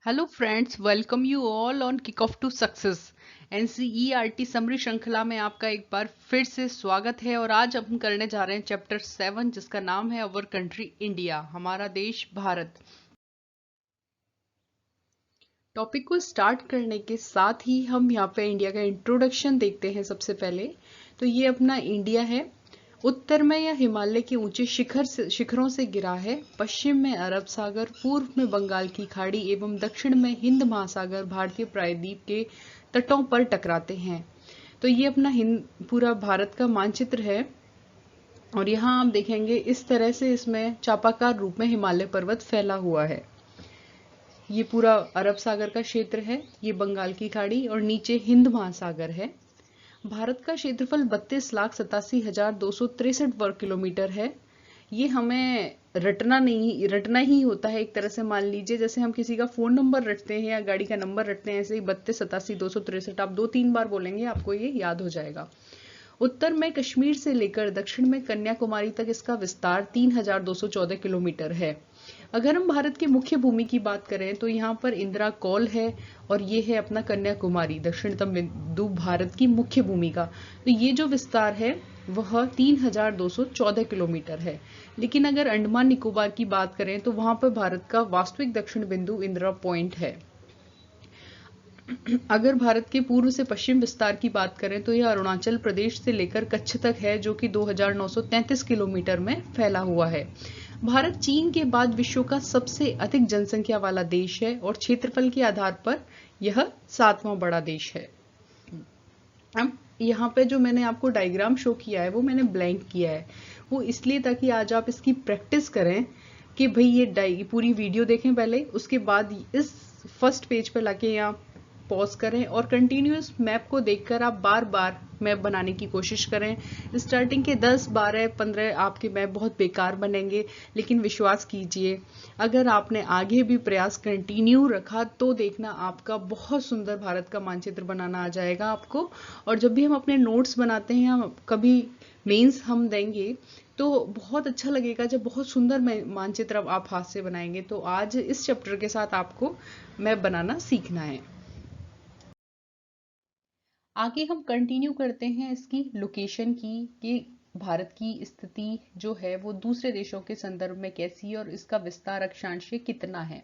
Hello friends, welcome you all on kick off to success. NCERT summary श्रृंखला में आपका एक बार फिर से स्वागत है। और आज हम करने जा रहे हैं चैप्टर 7, जिसका नाम है अवर कंट्री इंडिया, हमारा देश भारत। टॉपिक को स्टार्ट करने के साथ ही हम यहाँ पे इंडिया का इंट्रोडक्शन देखते हैं। सबसे पहले तो ये अपना इंडिया है। उत्तर में यह हिमालय के ऊंचे शिखरों से घिरा है। पश्चिम में अरब सागर, पूर्व में बंगाल की खाड़ी एवं दक्षिण में हिंद महासागर भारतीय प्रायद्वीप के तटों पर टकराते हैं। तो ये अपना पूरा भारत का मानचित्र है। और यहाँ आप देखेंगे इस तरह से इसमें चापाकार रूप में हिमालय पर्वत फैला हुआ है। ये पूरा अरब सागर का क्षेत्र है, ये बंगाल की खाड़ी और नीचे हिंद महासागर है। भारत का क्षेत्रफल 32,87,263 वर्ग किलोमीटर है। ये हमें रटना ही होता है एक तरह से। मान लीजिए जैसे हम किसी का फोन नंबर रटते हैं या गाड़ी का नंबर रटते हैं, ऐसे ही 32,87,263 आप 2-3 बार बोलेंगे, आपको ये याद हो जाएगा। उत्तर में कश्मीर से लेकर दक्षिण में कन्याकुमारी तक इसका विस्तार 3,214 किलोमीटर है। अगर हम भारत की मुख्य भूमि की बात करें तो यहाँ पर इंदिरा कौल है और ये है अपना कन्याकुमारी, दक्षिणतम बिंदु भारत की मुख्य भूमि का। तो ये जो विस्तार है वह 3,214 किलोमीटर है। लेकिन अगर अंडमान निकोबार की बात करें तो वहां पर भारत का वास्तविक दक्षिण बिंदु इंदिरा पॉइंट है। अगर भारत के पूर्व से पश्चिम विस्तार की बात करें तो यह अरुणाचल प्रदेश से लेकर कच्छ तक है, जो कि 2,933 किलोमीटर में फैला हुआ है। भारत चीन के बाद विश्व का सबसे अधिक जनसंख्या वाला देश है और क्षेत्रफल के आधार पर यह 7वां बड़ा देश है। अब यहाँ पे जो मैंने आपको डायग्राम शो किया है वो मैंने ब्लैंक किया है, वो इसलिए ताकि आज आप इसकी प्रैक्टिस करें कि भाई ये पूरी वीडियो देखें पहले, उसके बाद इस फर्स्ट पेज पे लाके यहाँ पॉज करें और कंटिन्यूस मैप को देखकर आप बार बार मैप बनाने की कोशिश करें। स्टार्टिंग के 10, 12, 15 आपके मैप बहुत बेकार बनेंगे, लेकिन विश्वास कीजिए अगर आपने आगे भी प्रयास कंटिन्यू रखा तो देखना आपका बहुत सुंदर भारत का मानचित्र बनाना आ जाएगा आपको। और जब भी हम अपने नोट्स बनाते हैं, हम कभी मेंस हम देंगे तो बहुत अच्छा लगेगा जब बहुत सुंदर मानचित्र आप हाथ से बनाएंगे। तो आज इस चैप्टर के साथ आपको मैप बनाना सीखना है। आगे हम कंटिन्यू करते हैं इसकी लोकेशन की, कि भारत की स्थिति जो है वो दूसरे देशों के संदर्भ में कैसी है और इसका विस्तार अक्षांश कितना है।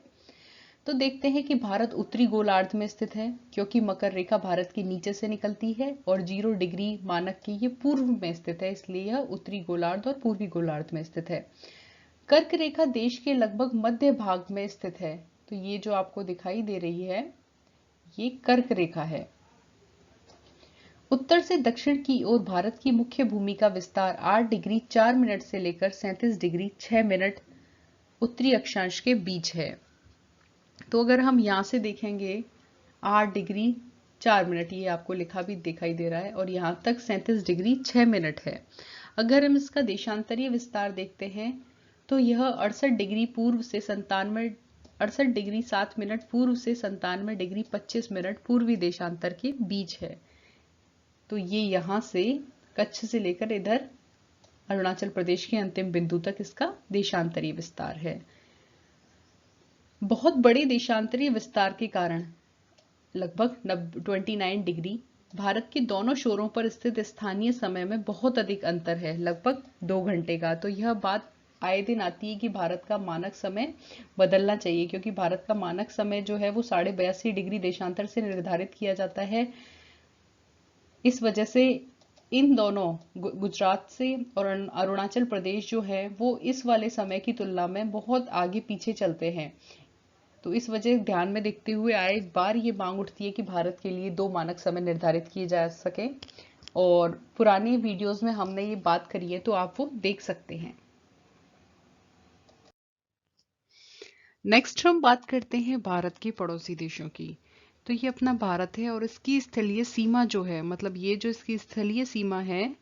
तो देखते हैं कि भारत उत्तरी गोलार्ध में स्थित है, क्योंकि मकर रेखा भारत के नीचे से निकलती है और 0 डिग्री मानक की ये पूर्व में स्थित है, इसलिए यह उत्तरी गोलार्ध और पूर्वी गोलार्ध में स्थित है। कर्क रेखा देश के लगभग मध्य भाग में स्थित है। तो ये जो आपको दिखाई दे रही है ये कर्क रेखा है। उत्तर से दक्षिण की ओर भारत की मुख्य भूमि का विस्तार 8 डिग्री 4 मिनट से लेकर 37 डिग्री 6 मिनट उत्तरी अक्षांश के बीच है। तो अगर हम यहां से देखेंगे 8 डिग्री 4 मिनट, ये आपको लिखा भी दिखाई दे रहा है, और यहां तक 37 डिग्री 6 मिनट है। अगर हम इसका देशांतरीय विस्तार देखते हैं तो यह 68 डिग्री पूर्व से 97 68 डिग्री 7 मिनट पूर्व से 97 डिग्री 25 मिनट पूर्वी देशांतर के बीच है। तो ये यहाँ से कच्छ से लेकर इधर अरुणाचल प्रदेश के अंतिम बिंदु तक इसका देशांतरीय विस्तार है। बहुत बड़े देशांतरीय विस्तार के कारण लगभग 29 डिग्री भारत के दोनों शोरों पर स्थित स्थानीय समय में बहुत अधिक अंतर है, लगभग 2 घंटे का। तो यह बात आए दिन आती है कि भारत का मानक समय बदलना चाहिए, क्योंकि भारत का मानक समय जो है वो 82.5 डिग्री देशांतर से निर्धारित किया जाता है। इस वजह से इन दोनों गुजरात से और अरुणाचल प्रदेश जो है वो इस वाले समय की तुलना में बहुत आगे पीछे चलते हैं। तो इस वजह ध्यान में देखते हुए आए बार ये मांग उठती है कि भारत के लिए 2 मानक समय निर्धारित किए जा सके। और पुराने वीडियोस में हमने ये बात करी है, तो आप वो देख सकते हैं। नेक्स्ट हम बात करते हैं भारत के पड़ोसी देशों की। तो ये अपना भारत है और इसकी स्थलीय सीमा जो है, मतलब ये जो इसकी स्थलीय सीमा है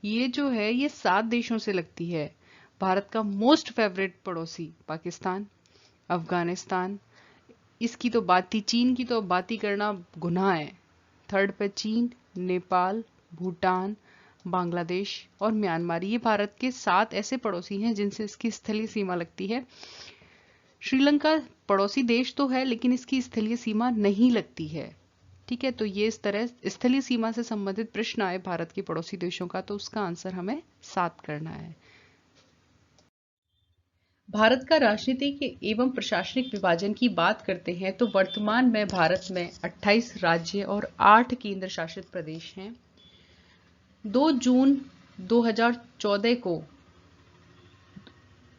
ये जो है ये 7 देशों से लगती है। भारत का मोस्ट फेवरेट पड़ोसी पाकिस्तान, अफगानिस्तान, इसकी तो बात थी, चीन की तो बात ही करना गुनाह है। थर्ड पे चीन, नेपाल, भूटान, बांग्लादेश और म्यांमार, ये भारत के 7 ऐसे पड़ोसी हैं जिनसे इसकी स्थलीय सीमा लगती है। श्रीलंका पड़ोसी देश तो है लेकिन इसकी स्थलीय सीमा नहीं लगती है। ठीक है, तो ये इस तरह स्थलीय सीमा से संबंधित प्रश्न आए भारत के पड़ोसी देशों का, तो उसका आंसर हमें 7 करना है। भारत का राजनीतिक एवं प्रशासनिक विभाजन की बात करते हैं तो वर्तमान में भारत में 28 राज्य और 8 केंद्र शासित प्रदेश हैं। 2 जून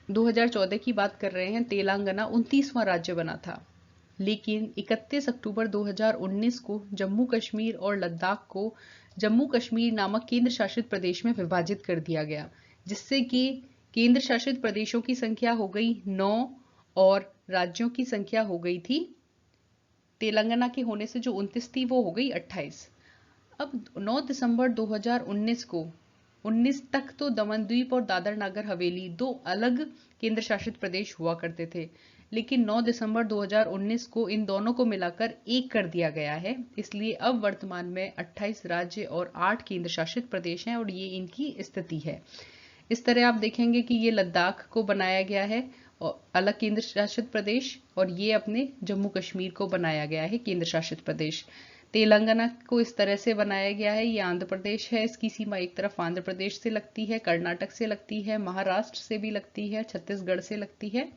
2014 की बात कर रहे हैं, तेलंगाना 29वां राज्य बना था, लेकिन 31 अक्टूबर 2019 को जम्मू कश्मीर और लद्दाख को जम्मू कश्मीर नामक केंद्र शासित प्रदेश में विभाजित कर दिया गया, जिससे कि केंद्र शासित प्रदेशों की संख्या हो गई 9 और राज्यों की संख्या हो गई थी, तेलंगाना के होने से जो 29 थी वो हो गई 28। अब 9 दिसंबर 2019 को 19 तक तो दमन द्वीप और दादर नागर हवेली 2 अलग केंद्र शासित प्रदेश हुआ करते थे, लेकिन 9 दिसंबर 2019 को इन दोनों को मिलाकर एक कर दिया गया है। इसलिए अब वर्तमान में 28 राज्य और 8 केंद्र शासित प्रदेश हैं और ये इनकी स्थिति है। इस तरह आप देखेंगे कि ये लद्दाख को बनाया गया है और अलग केंद्र शासित प्रदेश, और ये अपने जम्मू कश्मीर को बनाया गया है केंद्र शासित प्रदेश। तेलंगाना को इस तरह से बनाया गया है, ये आंध्र प्रदेश है, इसकी सीमा एक तरफ आंध्र प्रदेश से लगती है, कर्नाटक से लगती है, महाराष्ट्र से भी लगती है, छत्तीसगढ़ से लगती है।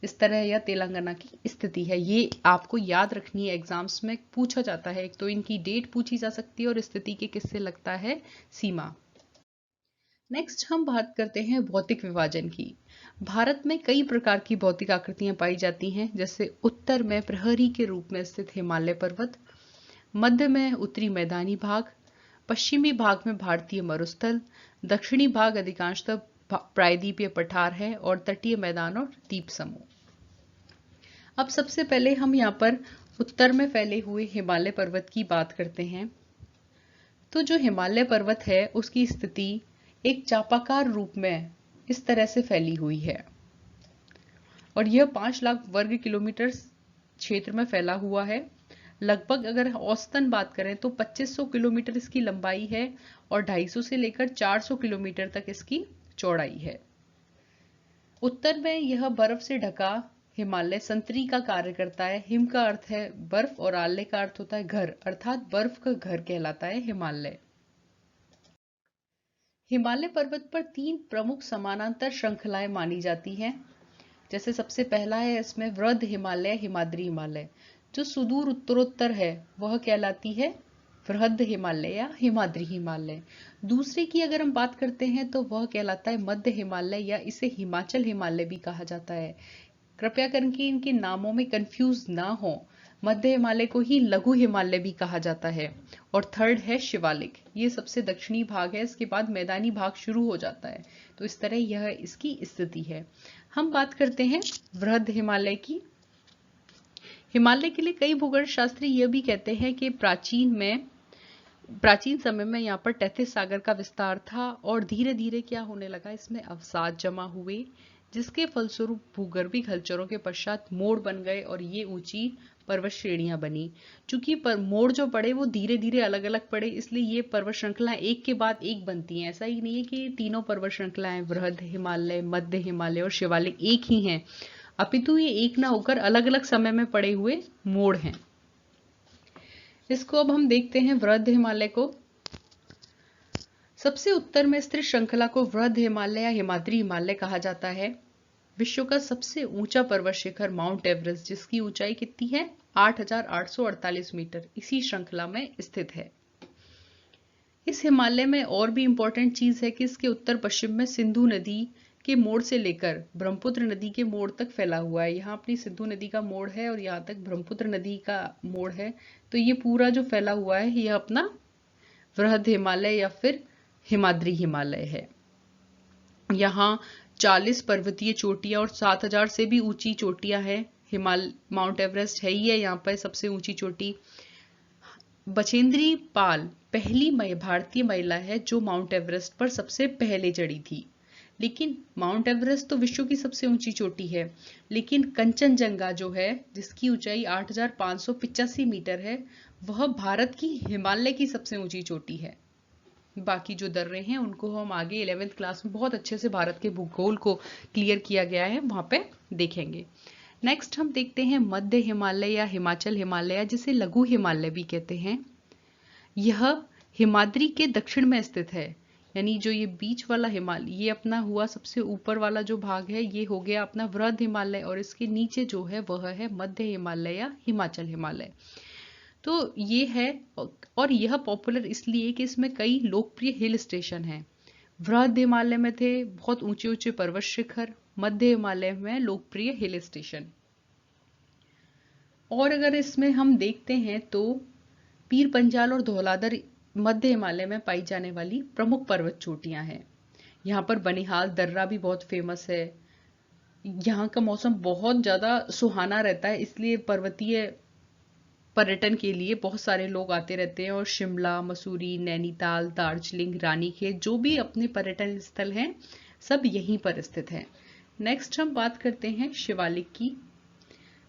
इस तरह यह तेलंगाना की स्थिति है। ये आपको याद रखनी है, एग्जाम्स में पूछा जाता है। एक तो इनकी डेट पूछी जा सकती है और स्थिति के किससे लगता है सीमा। नेक्स्ट हम बात करते हैं भौतिक विभाजन की। भारत में कई प्रकार की भौतिक आकृतियां पाई जाती हैं, जैसे उत्तर में प्रहरी के रूप में स्थित हिमालय पर्वत, मध्य में उत्तरी मैदानी भाग, पश्चिमी भाग में भारतीय मरुस्थल, दक्षिणी भाग अधिकांशतः प्रायद्वीपीय पठार है और तटीय मैदान और द्वीप समूह। अब सबसे पहले हम यहाँ पर उत्तर में फैले हुए हिमालय पर्वत की बात करते हैं। तो जो हिमालय पर्वत है उसकी स्थिति एक चापाकार रूप में इस तरह से फैली हुई है और यह 5 लाख वर्ग किलोमीटर क्षेत्र में फैला हुआ है। लगभग अगर औसतन बात करें तो 2500 किलोमीटर इसकी लंबाई है और 250 से लेकर 400 किलोमीटर तक इसकी चौड़ाई है। उत्तर में यह बर्फ से ढका हिमालय संतरी का कार्य करता है। हिम का अर्थ है बर्फ और आल्य का अर्थ होता है घर, अर्थात बर्फ का घर कहलाता है हिमालय। हिमालय पर्वत पर 3 प्रमुख समानांतर श्रृंखलाएं मानी जाती हैं। जैसे सबसे पहला है इसमें वृद्ध हिमालय, हिमाद्री हिमालय। जो सुदूर उत्तरोत्तर है वह कहलाती है वृहद हिमालय या हिमाद्री हिमालय। दूसरे की अगर हम बात करते हैं तो वह कहलाता है मध्य हिमालय या इसे हिमाचल हिमालय भी कहा जाता है। कृपया करके इनके नामों में कंफ्यूज ना हो, मध्य हिमालय को ही लघु हिमालय भी कहा जाता है। और थर्ड है शिवालिक, ये सबसे दक्षिणी भाग है, इसके बाद मैदानी भाग शुरू हो जाता है। तो इस तरह यह इसकी स्थिति है। हम बात करते हैं वृहद हिमालय की। हिमालय के लिए कई भूगोल शास्त्री यह भी कहते हैं कि प्राचीन समय में यहाँ पर तैथिस सागर का विस्तार था और धीरे धीरे क्या होने लगा, इसमें अवसाद जमा हुए, जिसके फलस्वरूप भूगर्भिक हलचलों के पश्चात मोड़ बन गए और ये ऊंची पर्वत श्रेणियां बनी। चूंकि मोड़ जो पड़े वो धीरे धीरे अलग अलग पड़े, इसलिए ये पर्वत श्रृंखलाएं एक के बाद एक बनती हैं। ऐसा ही नहीं है कि तीनों पर्वत श्रृंखलाएं वृहद हिमालय, मध्य हिमालय और शिवालिक एक ही हैं, अपितु ये एक ना होकर अलग अलग समय में पड़े हुए मोड़ हैं। इसको अब हम देखते हैं वृहद हिमालय को। सबसे उत्तर में स्थित श्रृंखला को वृहद हिमालय या हिमाद्री हिमालय कहा जाता है। विश्व का सबसे ऊंचा पर्वत शिखर माउंट एवरेस्ट, जिसकी ऊंचाई कितनी है 8,848 मीटर, इसी श्रृंखला में स्थित है। इस हिमालय में और भी इंपॉर्टेंट चीज है कि इसके उत्तर पश्चिम में सिंधु नदी के मोड़ से लेकर ब्रह्मपुत्र नदी के मोड़ तक फैला हुआ है। यहाँ अपनी सिंधु नदी का मोड़ है और यहाँ तक ब्रह्मपुत्र नदी का मोड़ है। तो ये पूरा जो फैला हुआ है यह अपना वृहद हिमालय या फिर हिमाद्री हिमालय है। यहाँ 40 पर्वतीय चोटियां और 7,000 से भी ऊंची चोटियां हैं। माउंट एवरेस्ट है ही है यहाँ पर सबसे ऊंची चोटी। बछेंद्री पाल पहली भारतीय महिला है जो माउंट एवरेस्ट पर सबसे पहले चढ़ी थी। लेकिन माउंट एवरेस्ट तो विश्व की सबसे ऊंची चोटी है, लेकिन कंचनजंगा जो है जिसकी ऊंचाई 8,585 मीटर है, वह भारत की हिमालय की सबसे ऊंची चोटी है। बाकी जो दर्रे हैं उनको हम आगे 11th क्लास में बहुत अच्छे से भारत के भूगोल को क्लियर किया गया है, वहां पे देखेंगे। नेक्स्ट हम देखते हैं मध्य हिमालय या हिमाचल हिमालय, जिसे लघु हिमालय भी कहते हैं। यह हिमाद्री के दक्षिण में स्थित है, यानी जो ये बीच वाला हिमालय, ये अपना हुआ सबसे ऊपर वाला जो भाग है, ये हो गया अपना वृहद हिमालय, और इसके नीचे जो है वह है मध्य हिमालय या हिमाचल हिमालय। तो ये है, और यह पॉपुलर इसलिए कि इसमें कई लोकप्रिय हिल स्टेशन हैं। वृहद हिमालय में थे बहुत ऊंचे ऊंचे पर्वत शिखर, मध्य हिमालय में लोकप्रिय हिल स्टेशन। और अगर इसमें हम देखते हैं तो पीर पंजाल और धौलाधर मध्य हिमालय में पाई जाने वाली प्रमुख पर्वत चोटियां हैं। यहाँ पर बनिहाल दर्रा भी बहुत फेमस है। यहाँ का मौसम बहुत ज्यादा सुहाना रहता है, इसलिए पर्वतीय पर्यटन के लिए बहुत सारे लोग आते रहते हैं। और शिमला, मसूरी, नैनीताल, दार्जिलिंग, रानीखेत, जो भी अपने पर्यटन स्थल हैं, सब यहीं पर स्थित हैं। नेक्स्ट हम बात करते हैं शिवालिक की।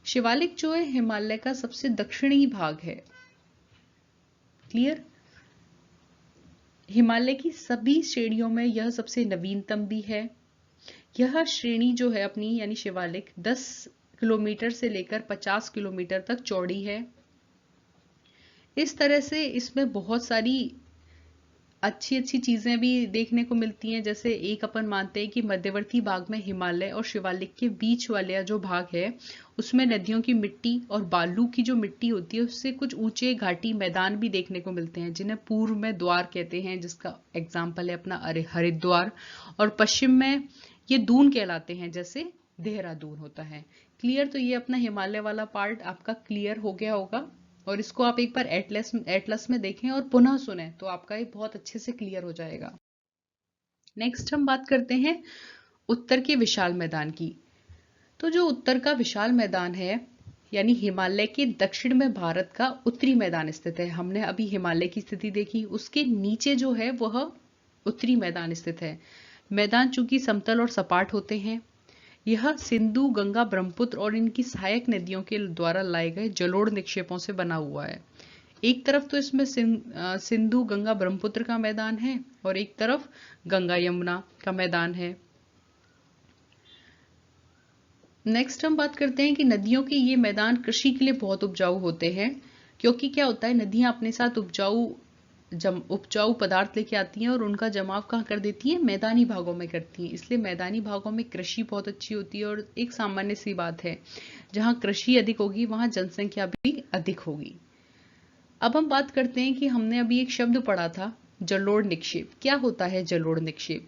शिवालिक जो है हिमालय का सबसे दक्षिणी भाग है। क्लियर? हिमालय की सभी श्रेणियों में यह सबसे नवीनतम भी है। यह श्रेणी जो है अपनी, यानी शिवालिक, 10 किलोमीटर से लेकर 50 किलोमीटर तक चौड़ी है। इस तरह से इसमें बहुत सारी अच्छी अच्छी चीजें भी देखने को मिलती हैं। जैसे एक अपन मानते हैं कि मध्यवर्ती भाग में हिमालय और शिवालिक के बीच वाला जो भाग है, उसमें नदियों की मिट्टी और बालू की जो मिट्टी होती है, उससे कुछ ऊंचे घाटी मैदान भी देखने को मिलते हैं, जिन्हें पूर्व में द्वार कहते हैं, जिसका एग्जाम्पल है अपना हरिद्वार। और पश्चिम में ये दून कहलाते हैं, जैसे देहरादून होता है। क्लियर? तो ये अपना हिमालय वाला पार्ट आपका क्लियर हो गया होगा, और इसको आप एक बार एटलस में देखें और पुनः सुने तो आपका ये बहुत अच्छे से क्लियर हो जाएगा। नेक्स्ट हम बात करते हैं उत्तर के विशाल मैदान की। तो जो उत्तर का विशाल मैदान है, यानी हिमालय के दक्षिण में भारत का उत्तरी मैदान स्थित है। हमने अभी हिमालय की स्थिति देखी, उसके नीचे जो है वह उत्तरी मैदान स्थित है। मैदान चूंकि समतल और सपाट होते हैं, यह सिंधु, गंगा, ब्रह्मपुत्र और इनकी सहायक नदियों के द्वारा लाए गए जलोढ़ निक्षेपों से बना हुआ है। एक तरफ तो इसमें सिंधु, गंगा, ब्रह्मपुत्र का मैदान है, और एक तरफ गंगा यमुना का मैदान है। नेक्स्ट हम बात करते हैं कि नदियों के ये मैदान कृषि के लिए बहुत उपजाऊ होते हैं, क्योंकि क्या होता है, नदियां अपने साथ उपजाऊ पदार्थ लेके आती हैं और उनका जमाव कहाँ कर देती हैं? मैदानी भागों में करती हैं। इसलिए मैदानी भागों में कृषि बहुत अच्छी होती है। और एक सामान्य सी बात है, जहाँ कृषि अधिक होगी वहाँ जनसंख्या भी अधिक होगी। अब हम बात करते हैं कि हमने अभी एक शब्द पढ़ा था, जलोढ़ निक्षेप। क्या होता है जलोढ़ निक्षेप?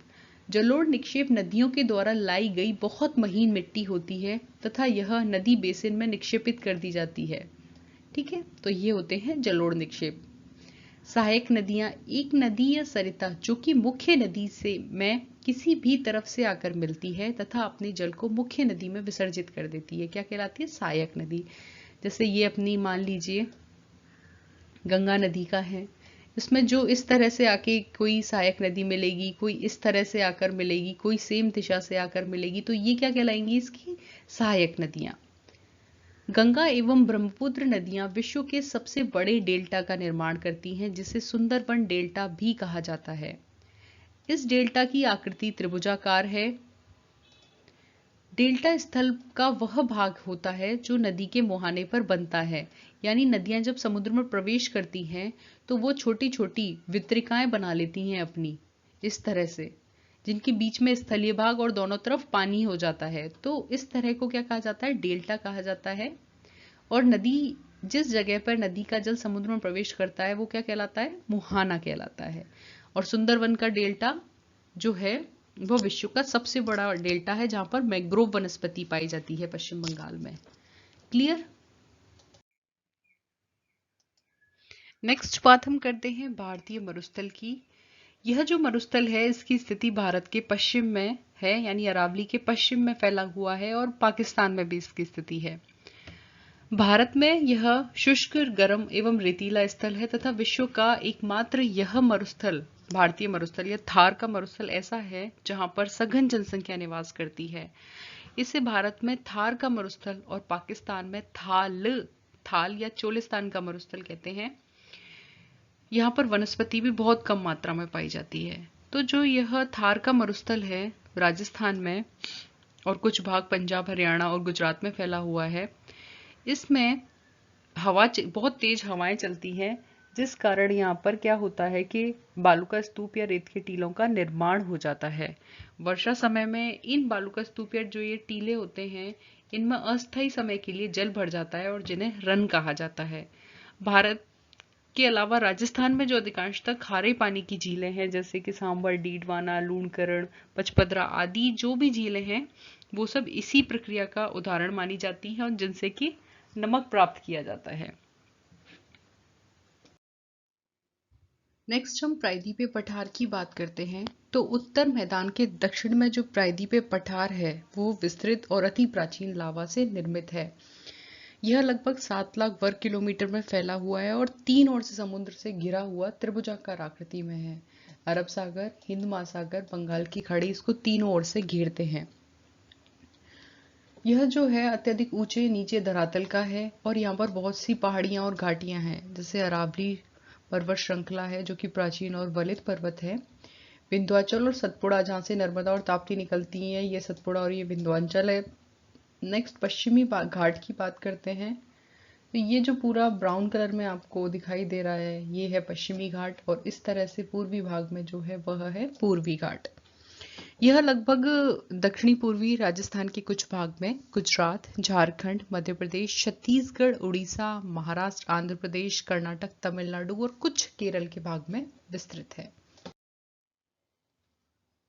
जलोढ़ निक्षेप नदियों के द्वारा लाई गई बहुत महीन मिट्टी होती है, तथा यह नदी बेसिन में निक्षेपित कर दी जाती है। ठीक है, तो ये होते हैं जलोढ़ निक्षेप। सहायक नदियां, एक नदी या सरिता जो कि मुख्य नदी से में किसी भी तरफ से आकर मिलती है तथा अपने जल को मुख्य नदी में विसर्जित कर देती है, क्या कहलाती है? सहायक नदी। जैसे ये अपनी मान लीजिए गंगा नदी का है, इसमें जो इस तरह से आके कोई सहायक नदी मिलेगी, कोई इस तरह से आकर मिलेगी, कोई सेम दिशा से आकर मिलेगी, तो ये क्या कहलाएंगी? इसकी सहायक नदियां। गंगा एवं ब्रह्मपुत्र नदियां विश्व के सबसे बड़े डेल्टा का निर्माण करती हैं, जिसे सुंदरबन डेल्टा भी कहा जाता है। इस डेल्टा की आकृति त्रिभुजाकार है। डेल्टा स्थल का वह भाग होता है जो नदी के मुहाने पर बनता है, यानी नदियां जब समुद्र में प्रवेश करती हैं तो वो छोटी छोटी वितरिकाएं बना लेती हैं अपनी, इस तरह से, जिनके बीच में स्थलीय भाग और दोनों तरफ पानी हो जाता है। तो इस तरह को क्या कहा जाता है? डेल्टा कहा जाता है। और नदी, जिस जगह पर नदी का जल समुद्र में प्रवेश करता है, वो क्या कहलाता है? मुहाना कहलाता है। और सुंदरबन का डेल्टा जो है वो विश्व का सबसे बड़ा डेल्टा है, जहां पर मैंग्रोव वनस्पति पाई जाती है पश्चिम बंगाल में। क्लियर? नेक्स्ट बात हम करते हैं भारतीय मरुस्थल की। यह जो मरुस्थल है, इसकी स्थिति भारत के पश्चिम में है, यानी अरावली के पश्चिम में फैला हुआ है, और पाकिस्तान में भी इसकी स्थिति है। भारत में यह शुष्क, गर्म एवं रेतीला स्थल है, तथा विश्व का एकमात्र यह मरुस्थल, भारतीय मरुस्थल या थार का मरुस्थल ऐसा है जहां पर सघन जनसंख्या निवास करती है। इसे भारत में थार का मरुस्थल और पाकिस्तान में थाल या चोलिस्तान का मरुस्थल कहते हैं। यहाँ पर वनस्पति भी बहुत कम मात्रा में पाई जाती है। तो जो यह थार का मरुस्थल है राजस्थान में, और कुछ भाग पंजाब, हरियाणा और गुजरात में फैला हुआ है। इसमें बहुत तेज हवाएं चलती हैं, जिस कारण यहाँ पर क्या होता है कि बालू का स्तूप या रेत के टीलों का निर्माण हो जाता है। वर्षा समय में इन बालू का स्तूप या जो ये टीले होते हैं, इनमें अस्थायी समय के लिए जल भर जाता है और जिन्हें रन कहा जाता है। भारत के अलावा राजस्थान में जो अधिकांशतः खारे पानी की झीलें हैं, जैसे कि सांबर, डीडवाना, लूणकरण, पचपदरा आदि जो भी झीलें हैं, वो सब इसी प्रक्रिया का उदाहरण मानी जाती हैं और जिनसे कि नमक प्राप्त किया जाता है। नेक्स्ट हम प्रायद्वीपीय पठार की बात करते हैं। तो उत्तर मैदान के दक्षिण में जो प्रायद्वीपीय पठार है, वो विस्तृत और अति प्राचीन लावा से निर्मित है। यह लगभग 7 लाख वर्ग किलोमीटर में फैला हुआ है और 3 ओर से समुद्र से घिरा हुआ त्रिभुजाकार आकृति में है। अरब सागर, हिंद महासागर, बंगाल की खाड़ी इसको तीनों ओर से घेरते हैं। यह जो है अत्यधिक ऊंचे नीचे धरातल का है और यहाँ पर बहुत सी पहाड़ियां और घाटियां हैं, जैसे अरावली पर्वत श्रृंखला है जो कि प्राचीन और वलित पर्वत है। विंध्याचल और सतपुड़ा, जहाँ से नर्मदा और ताप्ती निकलती हैं, ये सतपुड़ा और ये विंध्याचल है। नेक्स्ट पश्चिमी घाट की बात करते हैं। तो ये जो पूरा ब्राउन कलर में आपको दिखाई दे रहा है, ये है पश्चिमी घाट और इस तरह से पूर्वी भाग में जो है वह है पूर्वी घाट। यह लगभग दक्षिणी पूर्वी राजस्थान के कुछ भाग में गुजरात, झारखंड, मध्य प्रदेश, छत्तीसगढ़, उड़ीसा, महाराष्ट्र, आंध्र प्रदेश, कर्नाटक, तमिलनाडु और कुछ केरल के भाग में विस्तृत है।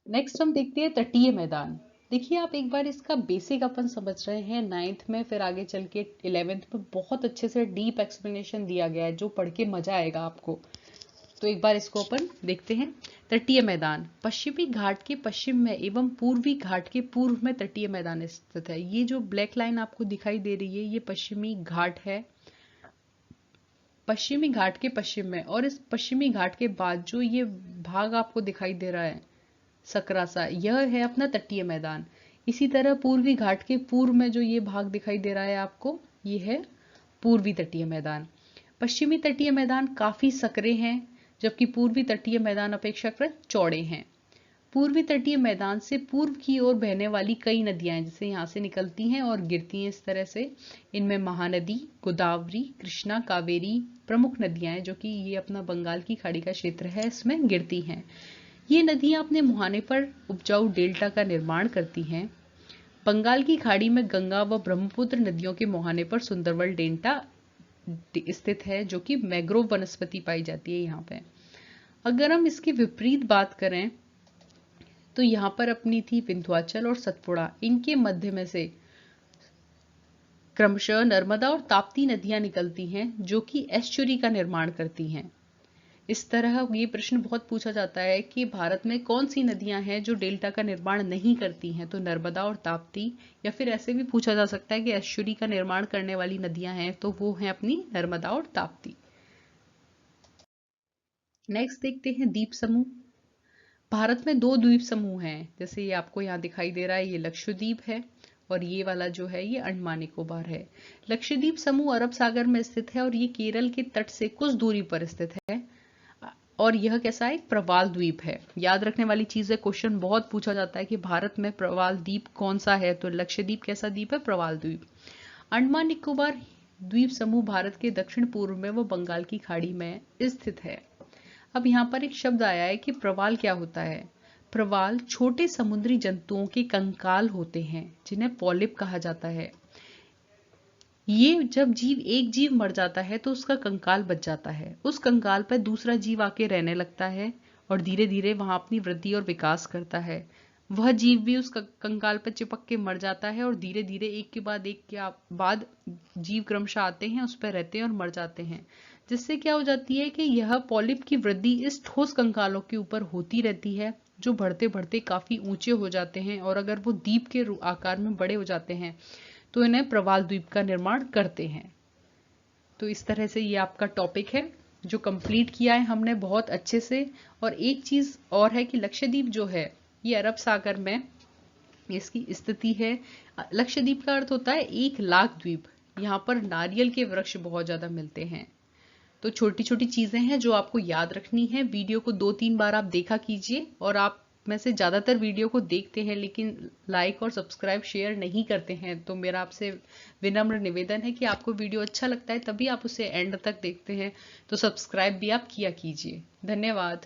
नेक्स्ट हम देखते हैं तटीय मैदान। देखिए, आप एक बार इसका बेसिक अपन समझ रहे हैं 9th में, फिर आगे चल के 11th में बहुत अच्छे से डीप एक्सप्लेनेशन दिया गया है, जो पढ़ के मजा आएगा आपको। तो एक बार इसको अपन देखते हैं। तटीय मैदान पश्चिमी घाट के पश्चिम में एवं पूर्वी घाट के पूर्व में तटीय मैदान स्थित है। ये जो ब्लैक लाइन आपको दिखाई दे रही है, ये पश्चिमी घाट है, पश्चिमी घाट के पश्चिम में। और इस पश्चिमी घाट के बाद जो ये भाग आपको दिखाई दे रहा है सकरासा, यह है अपना तटीय मैदान। इसी तरह पूर्वी घाट के पूर्व में जो ये भाग दिखाई दे रहा है आपको, ये है पूर्वी तटीय मैदान। पश्चिमी तटीय मैदान काफी सकरे हैं, जबकि पूर्वी तटीय मैदान अपेक्षाकृत चौड़े हैं। पूर्वी तटीय मैदान से पूर्व की ओर बहने वाली कई नदियां जैसे यहाँ से निकलती हैं और गिरती हैं इस तरह से। इनमें महानदी, गोदावरी, कृष्णा, कावेरी प्रमुख नदियां हैं, जो कि ये अपना बंगाल की खाड़ी का क्षेत्र है, इसमें गिरती हैं। ये नदियां अपने मुहाने पर उपजाऊ डेल्टा का निर्माण करती हैं। बंगाल की खाड़ी में गंगा व ब्रह्मपुत्र नदियों के मुहाने पर सुंदरबन डेल्टा स्थित है, जो कि मैंग्रोव वनस्पति पाई जाती है यहाँ पे। अगर हम इसकी विपरीत बात करें तो यहाँ पर अपनी थी विंध्याचल और सतपुड़ा, इनके मध्य में से क्रमशः नर्मदा और ताप्ती नदियां निकलती हैं, जो कि एस्चुरी का निर्माण करती हैं। इस तरह ये प्रश्न बहुत पूछा जाता है कि भारत में कौन सी नदियां हैं जो डेल्टा का निर्माण नहीं करती हैं, तो नर्मदा और ताप्ती, या फिर ऐसे भी पूछा जा सकता है कि एस्चुरी का निर्माण करने वाली नदियां हैं, तो वो हैं अपनी नर्मदा और ताप्ती। नेक्स्ट देखते हैं द्वीप समूह। भारत में 2 द्वीप समूह हैं, जैसे ये आपको यहाँ दिखाई दे रहा है, ये लक्षद्वीप है और ये वाला जो है ये अंडमान निकोबार है। लक्षद्वीप समूह अरब सागर में स्थित है और ये केरल के तट से कुछ दूरी पर स्थित है और यह कैसा है, एक प्रवाल द्वीप है। याद रखने वाली चीज है, क्वेश्चन बहुत पूछा जाता है कि भारत में प्रवाल द्वीप कौन सा है, तो लक्षद्वीप कैसा द्वीप है, प्रवाल द्वीप। अंडमान निकोबार द्वीप समूह भारत के दक्षिण पूर्व में व बंगाल की खाड़ी में स्थित है। अब यहाँ पर एक शब्द आया है कि प्रवाल क्या होता है। प्रवाल छोटे समुद्री जंतुओं के कंकाल होते हैं, जिन्हें पॉलिप कहा जाता है। ये जब एक जीव मर जाता है तो उसका कंकाल बच जाता है, उस कंकाल पर दूसरा जीव आके रहने लगता है और धीरे धीरे वहां अपनी वृद्धि और विकास करता है। वह जीव भी उस कंकाल पर चिपक के मर जाता है और धीरे धीरे एक के बाद एक के बाद जीव क्रमशः आते हैं, उस पर रहते हैं और मर जाते हैं, जिससे क्या हो जाती है कि यह पॉलिप की वृद्धि इस ठोस कंकालों के ऊपर होती रहती है, जो बढ़ते बढ़ते काफी ऊंचे हो जाते हैं और अगर वो द्वीप के आकार में बड़े हो जाते हैं तो इन्हें प्रवाल द्वीप का निर्माण करते हैं। तो इस तरह से ये आपका टॉपिक है जो कंप्लीट किया है हमने बहुत अच्छे से। और एक चीज और है कि लक्षद्वीप जो है ये अरब सागर में इसकी स्थिति है। लक्षद्वीप का अर्थ होता है 1 लाख द्वीप। यहाँ पर नारियल के वृक्ष बहुत ज्यादा मिलते हैं। तो छोटी छोटी चीजें हैं जो आपको याद रखनी है। वीडियो को 2-3 बार आप देखा कीजिए और आप में से ज़्यादातर वीडियो को देखते हैं लेकिन लाइक और सब्सक्राइब शेयर नहीं करते हैं। तो मेरा आपसे विनम्र निवेदन है कि आपको वीडियो अच्छा लगता है तभी आप उसे एंड तक देखते हैं, तो सब्सक्राइब भी आप किया कीजिए। धन्यवाद।